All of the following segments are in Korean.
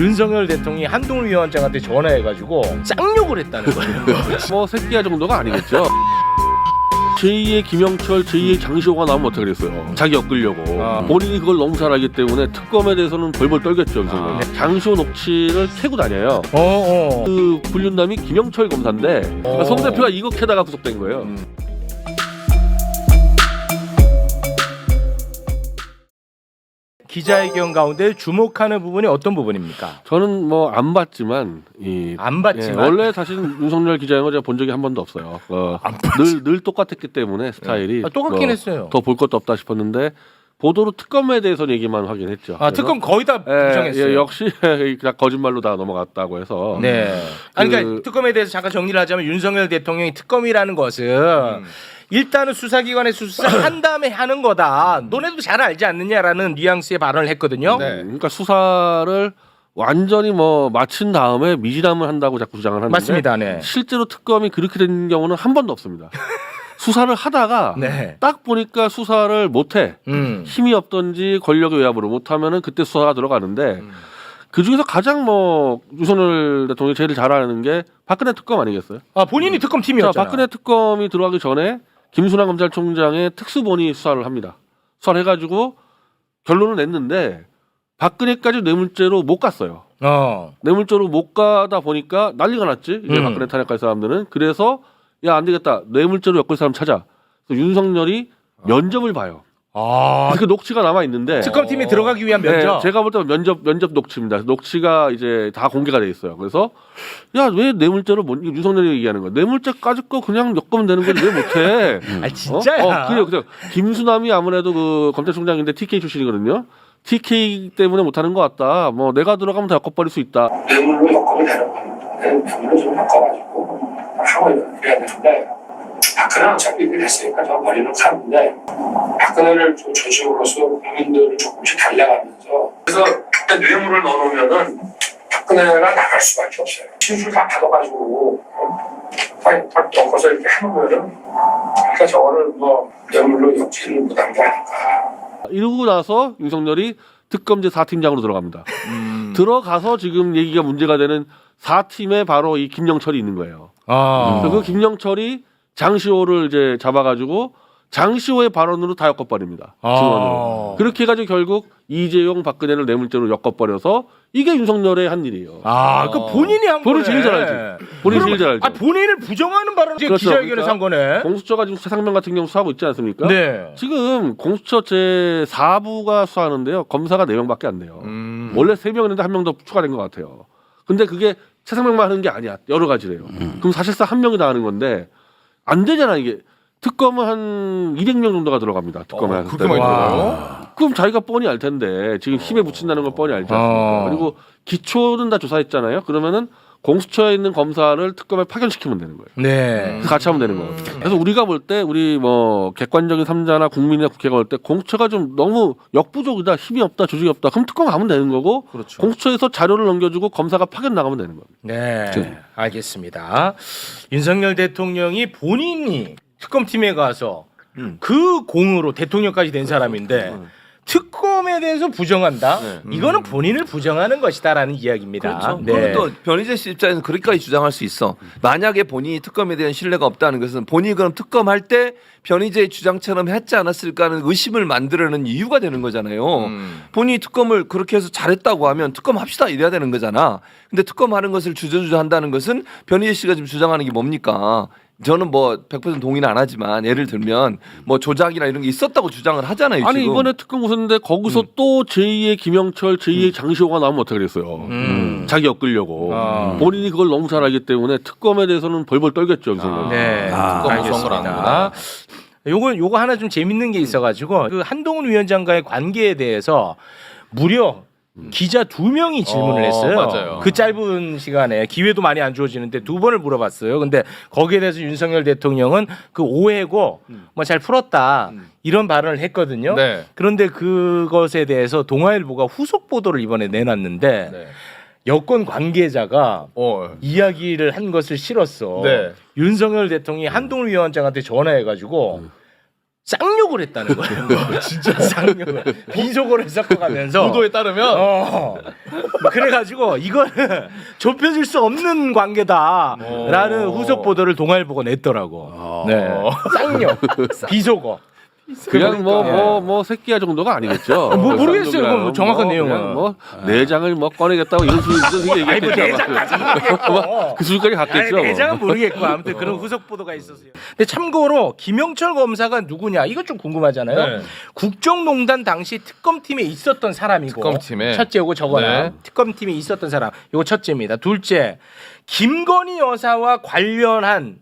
윤석열 대통령이 한동훈 위원장한테 전화해가지고 쌍욕을 했다는 거예요. 뭐 새끼야 정도가 아니겠죠. 제2의 김영철, 제2의 장시호가 나오면 어떻게 그랬어요? 자기 엮으려고. 본인이 그걸 너무 잘 알기 때문에 특검에 대해서는 벌벌 떨겠죠. 장시호 녹취를 캐고 다녀요. 그 불륜남이 김영철 검사인데 송 대표가 이거 캐다가 구속된 거예요. 기자회견 가운데 주목하는 부분이 어떤 부분입니까? 저는 뭐 안 봤지만 안 봤지만 원래 사실 윤석열 기자회견을 제가 본 적이 한 번도 없어요. 늘 똑같았기 때문에 스타일이 똑같긴 했어요. 더 볼 것도 없다 싶었는데 보도로 특검에 대해서 얘기만 하긴 했죠. 특검 거의 다 부정했어요. 역시 그냥 거짓말로 다 넘어갔다고 해서. 네. 그러니까 특검에 대해서 잠깐 정리를 하자면 윤석열 대통령이 특검이라는 것은 일단은 수사기관에 수사한 다음에 하는 거다. 너네도 잘 알지 않느냐라는 뉘앙스의 발언을 했거든요. 네. 그러니까 수사를 완전히 뭐 마친 다음에 미진함을 한다고 자꾸 주장을 하는데 맞습니다. 네. 실제로 특검이 그렇게 된 경우는 한 번도 없습니다. 수사를 하다가 네. 딱 보니까 수사를 못해. 힘이 없던지 권력의 외압으로 못하면은 그때 수사가 들어가는데 그 중에서 가장 뭐 윤석열 대통령이 제일 잘하는 게 박근혜 특검 아니겠어요? 본인이 특검 팀이었잖아요. 박근혜 특검이 들어가기 전에 김순환 검찰총장의 특수본이 수사를 합니다. 수사를 해가지고 결론을 냈는데 박근혜까지 뇌물죄로 못 갔어요. 뇌물죄로 못 가다 보니까 난리가 났지. 이제 박근혜 탄핵할 사람들은. 그래서 야, 안 되겠다. 뇌물죄로 엮을 사람 찾아. 그래서 윤석열이 면접을 봐요. 그 녹취가 남아 있는데 특검팀이 들어가기 위한 면접. 네, 제가 볼 때 면접 녹취입니다. 녹취가 이제 다 공개가 돼 있어요. 그래서 야, 왜 뇌물죄로 윤석열이 얘기하는 거야? 뇌물죄까지 거 그냥 엮으면 되는 건데 왜 못해? 진짜야. 그래요. 김수남이 아무래도 그 검찰총장인데 TK 출신이거든요. TK 때문에 못하는 것 같다. 뭐 내가 들어가면 다 엮어버릴 수 있다. 뇌물로 엮으면 되는 건데 뇌물로 좀 엮어가지고 하고 이래야 되는데 박근혜는 어차피 이렇게 됐으니까 저 머리는 가는데 박근혜를 좀 중심으로서 국민들을 조금씩 달래가면서 그래서 뇌물을 넣어놓으면은 박근혜가 나갈 수밖에 없어요. 진술 다 받아가지고 다 엮어서 이렇게 해놓으면은 그러니까 저거를 뭐 뇌물로 엮지를 못한 게 아닐까. 이러고 나서 윤석열이 특검제 4팀장으로 들어갑니다. 들어가서 지금 얘기가 문제가 되는 4팀에 바로 이 김영철이 있는 거예요. 그래서 그 김영철이 장시호를 이제 잡아가지고 장시호의 발언으로 다 엮어버립니다. 증언으로. 그렇게 해가지고 결국 이재용 박근혜를 뇌물죄로 엮어버려서 이게 윤석열의 한 일이에요. 그 본인이 한 거네. 본인이 제일 잘 알지. 본인이 제일 잘 알죠. 본인을 부정하는 발언을 그렇죠. 기자회견에서 한 거네. 공수처가 지금 최상명 같은 경우 수사하고 있지 않습니까? 네. 지금 공수처 제4부가 수사하는데요. 검사가 4명밖에 안 돼요. 원래 3명이었는데 1명 더 추가된 것 같아요. 근데 그게 최상명만 하는 게 아니야. 여러 가지래요. 그럼 사실상 1명이 다 하는 건데 안 되잖아 이게. 특검은 한 200명 정도가 들어갑니다. 특검에 한 그렇게 많이 들어가요? 그럼 자기가 뻔히 알 텐데 지금 힘에 붙인다는 걸 뻔히 알지 않습니까? 그리고 기초는 다 조사했잖아요. 그러면은 공수처에 있는 검사를 특검에 파견시키면 되는 거예요. 네. 그래서 같이 하면 되는 거예요. 그래서 우리가 볼 때 우리 뭐 객관적인 삼자나 국민이나 국회가 볼 때 공수처가 좀 너무 역부족이다, 힘이 없다, 조직이 없다. 그럼 특검 가면 되는 거고 그렇죠. 공수처에서 자료를 넘겨주고 검사가 파견 나가면 되는 겁니다. 네. 알겠습니다. 윤석열 대통령이 본인이 특검팀에 가서 그 공으로 대통령까지 된 사람인데 특검에 대해서 부정한다? 이거는 본인을 부정하는 것이다라는 이야기입니다. 그렇죠. 네. 그리고 또 변희재 씨 입장에서는 그렇게까지 주장할 수 있어. 만약에 본인이 특검에 대한 신뢰가 없다는 것은 본인이 그럼 특검할 때 변희재의 주장처럼 했지 않았을까 하는 의심을 만들어내는 이유가 되는 거잖아요. 본인이 특검을 그렇게 해서 잘했다고 하면 특검합시다 이래야 되는 거잖아. 근데 특검하는 것을 주저주저 한다는 것은 변희재 씨가 지금 주장하는 게 뭡니까? 저는 뭐 100% 동의는 안 하지만 예를 들면 뭐 조작이나 이런 게 있었다고 주장을 하잖아요. 아니 지금. 이번에 특검 웃었는데 거기서 또 제2의 김영철, 제2의 장시호가 나오면 어떻게 그랬어요? 자기 엮으려고. 본인이 그걸 너무 잘 알기 때문에 특검에 대해서는 벌벌 떨겠죠. 네. 알겠습니다. 요거 하나 좀 재밌는 게 있어가지고 그 한동훈 위원장과의 관계에 대해서 무려 기자 2명이 질문을 했어요. 맞아요. 그 짧은 시간에 기회도 많이 안 주어지는데 2번을 물어봤어요. 근데 거기에 대해서 윤석열 대통령은 그 오해고 뭐 잘 풀었다 이런 발언을 했거든요. 네. 그런데 그것에 대해서 동아일보가 후속 보도를 이번에 내놨는데 네. 여권 관계자가 이야기를 한 것을 실었어. 네. 윤석열 대통령이 한동훈 위원장한테 전화해가지고 쌍욕을 했다는 거예요. 진짜 쌍욕을 비속어를 섞어가면서 보도에 따르면 그래가지고 이거는 좁혀질 수 없는 관계다라는 후속 보도를 동아일보가 냈더라고. 네, 쌍욕, 비속어. 그냥 뭐 새끼야 정도가 아니겠죠. 뭐 모르겠어요. 그건 뭐 정확한 내용은. 그냥 뭐 내장을 뭐 꺼내겠다고 이런 식으로 얘기했겠죠. 내장까지 모르겠고. 그 수준까지 갔겠죠. 아니, 내장은 모르겠고 아무튼 그런 후속 보도가 있었어요. 근데 참고로 김영철 검사가 누구냐 이거 좀 궁금하잖아요. 네. 국정농단 당시 특검팀에 있었던 사람이고 특검팀에. 첫째고 저거나 네. 특검팀에 있었던 사람 이거 첫째입니다. 둘째 김건희 여사와 관련한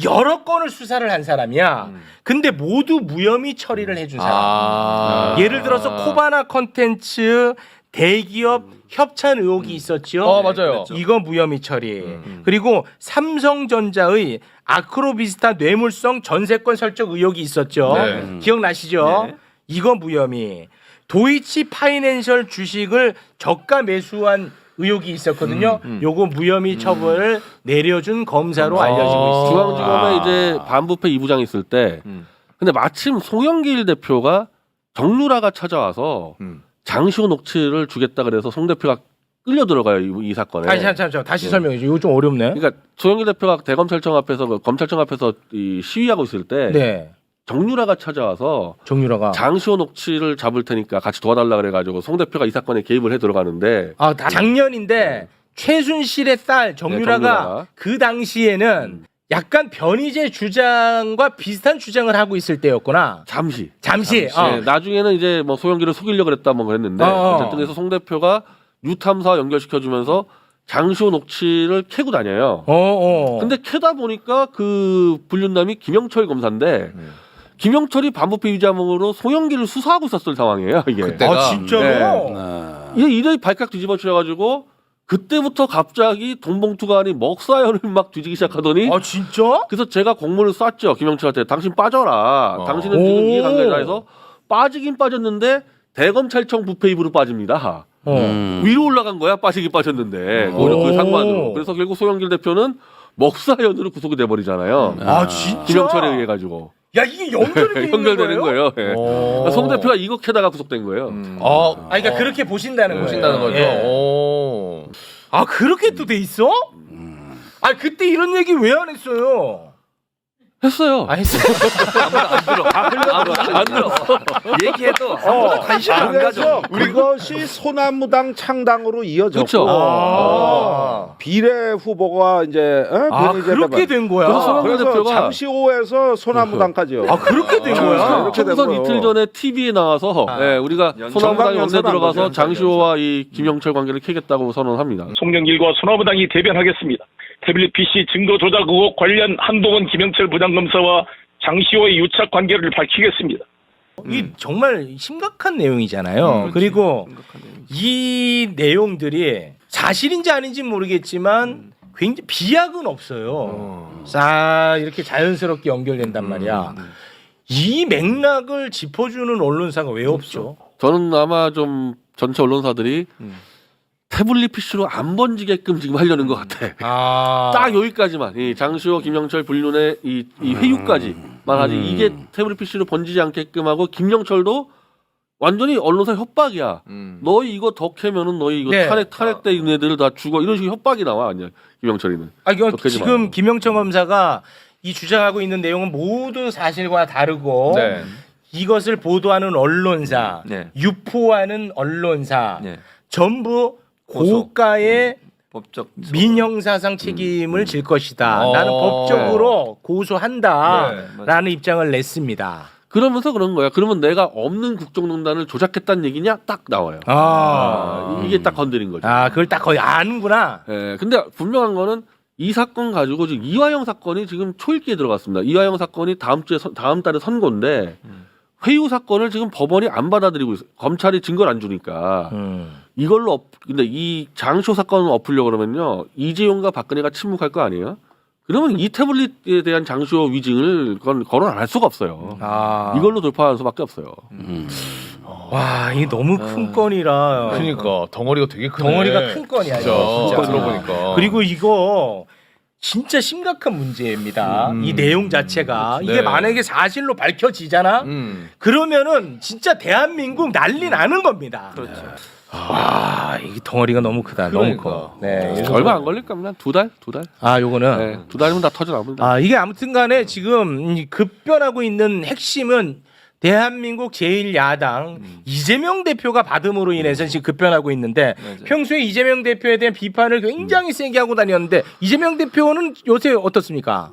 여러 건을 수사를 한 사람이야. 근데 모두 무혐의 처리를 해준 사람. 예를 들어서 코바나 컨텐츠 대기업 협찬 의혹이 있었죠. 맞아요. 이거 무혐의 처리. 그리고 삼성전자의 아크로비스타 뇌물성 전세권 설적 의혹이 있었죠. 네. 기억나시죠? 네. 이거 무혐의. 도이치 파이낸셜 주식을 저가 매수한 의혹이 있었거든요. 요거 무혐의 처벌을 내려준 검사로 알려지고 있습니다. 중앙지검에 이제 반부패 2부장 있을 때 근데 마침 송영길 대표가 정유라가 찾아와서 장시호 녹취를 주겠다 그래서 송 대표가 끌려 들어가요 이 사건에. 아니 잠깐 다시 설명해 줘. 이거 좀 어렵네. 그러니까 송영길 대표가 대검찰청 앞에서 검찰청 앞에서 이 시위하고 있을 때 네. 정유라가 찾아와서 정유라가 장시호 녹취를 잡을 테니까 같이 도와달라 그래가지고 송 대표가 이 사건에 개입을 해 들어가는데 작년인데 최순실의 딸 정유라가 정유라가. 그 당시에는 약간 변희재 주장과 비슷한 주장을 하고 있을 때였구나. 잠시. 어. 나중에는 이제 뭐 소영기를 속이려 그랬다 뭐 그랬는데 어쨌든 그래서 송 대표가 유탐사 연결시켜주면서 장시호 녹취를 캐고 다녀요. 근데 캐다 보니까 그 불륜남이 김영철 검사인데 김영철이 반부패 위자몽으로 송영기를 수사하고 있었을 상황이에요. 이게. 그때가. 진짜로? 이게 일이 발칵 뒤집어쳐가지고 그때부터 갑자기 돈봉투가 아닌 먹사연을 막 뒤지기 시작하더니 진짜? 그래서 제가 공문을 쐈죠 김영철한테. 당신 빠져라. 당신은 지금 이해관계자 해서 빠지긴 빠졌는데 대검찰청 부패 입으로 빠집니다. 위로 올라간 거야. 빠지긴 빠졌는데 그 상관으로. 그래서 결국 송영길 대표는 먹사연으로 구속이 돼버리잖아요. 진짜? 김영철에 의해 가지고 야 이게 연결이 연결되는 거예요. 예. 그러니까 송 대표가 이거 캐다가 구속된 거예요. 그러니까 그렇게 보신다는 거예요. 보신다는 거죠. 예. 오. 그렇게 또 돼 있어? 그때 이런 얘기 왜 안 했어요? 했어요. 했어요. 안 들어. 얘기해도 아무도 관심 안 가져. 그것이 소나무당 창당으로 이어졌고 그렇죠. 비례 후보가 이제 변희재 그렇게 된 거야. 그래서 송영길 그래서 대표가 잠시호에서 소나무당까지요. 그렇게 된 거야. 이렇게 된 총선 거예요. 이틀 전에 TV에 나와서 우리가 소나무당 정강 연대 연설한 들어가서 거죠. 장시호와 이 김영철 관계를 캐겠다고 선언합니다. 송영길과 소나무당이 대변하겠습니다. 태블릿 PC 증거 조작 의혹 관련 한동훈 김영철 부장검사와 장시호의 유착 관계를 밝히겠습니다. 이 정말 심각한 내용이잖아요. 그리고 이 내용들이 사실인지 아닌지 모르겠지만 굉장히 비약은 없어요. 이렇게 자연스럽게 연결된단 말이야. 이 맥락을 짚어주는 언론사가 왜 없죠? 저는 아마 좀 전체 언론사들이 태블릿 PC로 안 번지게끔 지금 하려는 것 같아. 딱 여기까지만 이 장시호 김영철 불륜의 이 회유까지만 하지 이게 태블릿 PC로 번지지 않게끔 하고 김영철도 완전히 언론사 협박이야. 너희 이거 더 캐면은 너희 이거 네. 탄핵돼 있는 애들 다 죽어 이런 식의 협박이 나와 아니야 김영철이는. 이거 더 캐지 지금 마. 김영철 검사가 이 주장하고 있는 내용은 모두 사실과 다르고 네. 이것을 보도하는 언론사, 네. 유포하는 언론사 네. 전부 고소. 고가의 법적 민형사상 책임을 질 것이다. 나는 어. 법적으로 고소한다라는 네, 입장을 냈습니다. 그러면서 그런 거야. 그러면 내가 없는 국정농단을 조작했다는 얘기냐? 딱 나와요. 이게 딱 건드린 거죠. 그걸 딱 거의 아는구나. 예, 근데 분명한 거는 이 사건 가지고 지금 이화영 사건이 지금 초읽기에 들어갔습니다. 이화영 사건이 다음 달에 선고인데 회유 사건을 지금 법원이 안 받아들이고 있어요. 검찰이 증거를 안 주니까 이걸로 근데 이 장시호 사건을 엎으려고 그러면요 이재용과 박근혜가 침묵할 거 아니에요? 그러면 이 태블릿에 대한 장시호 위증을 그건 거론 안 할 수가 없어요. 이걸로 돌파할 수밖에 없어요. 와, 이게 너무 큰 건이라. 그러니까 덩어리가 되게 크네. 덩어리가 큰 건이야. 진짜. 이거 진짜. 들어보니까. 그리고 이거 진짜 심각한 문제입니다. 이 내용 자체가 이게 만약에 사실로 밝혀지잖아. 그러면은 진짜 대한민국 난리 나는 겁니다. 그렇죠. 와, 이 덩어리가 너무 크다. 너무 커. 네. 그래서 얼마 안 걸릴 겁니다. 두 달. 아, 요거는 네, 2달이면 다 터져 나옵니다. 아, 이게 아무튼간에 지금 이 급변하고 있는 핵심은 대한민국 제1야당 이재명 대표가 받음으로 인해서 지금 급변하고 있는데 평소에 이재명 대표에 대한 비판을 굉장히 세게 하고 다녔는데 이재명 대표는 요새 어떻습니까?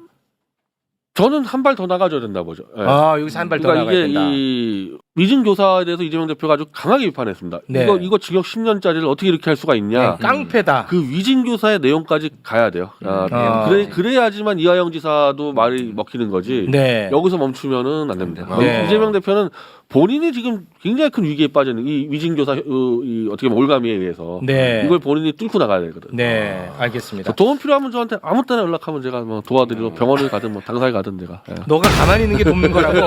저는 한 발 더 나가줘야 된다 보죠. 네. 아, 여기서 한 발 더 그러니까 나가야 이게 된다. 이 위증 교사에 대해서 이재명 대표가 아주 강하게 비판했습니다. 네. 이거 징역 10년짜리를 어떻게 이렇게 할 수가 있냐? 깡패다. 그 위증 교사의 내용까지 가야 돼요. 아. 그래야지만 이하영 지사도 말이 먹히는 거지. 네. 여기서 멈추면은 안 됩니다. 네. 이재명 대표는 본인이 지금 굉장히 큰 위기에 빠지는 이 위증 교사 이 어떻게 보면 올가미에 의해서 네. 이걸 본인이 뚫고 나가야 되거든. 네, 알겠습니다. 도움 필요하면 저한테 아무 때나 연락하면 제가 뭐 도와드리고 병원을 가든 뭐 당사에 가든 제가. 예. 너가 가만히 있는 게 돕는 거라고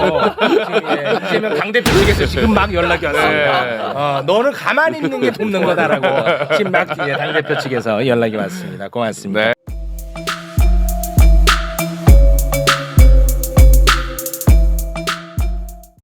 지금, 예, 이재명 당대표 측에서 지금 막 연락이 왔습니다. 너는 가만히 있는 게 돕는 거다라고 지금 막 당대표 측에서 연락이 왔습니다. 고맙습니다.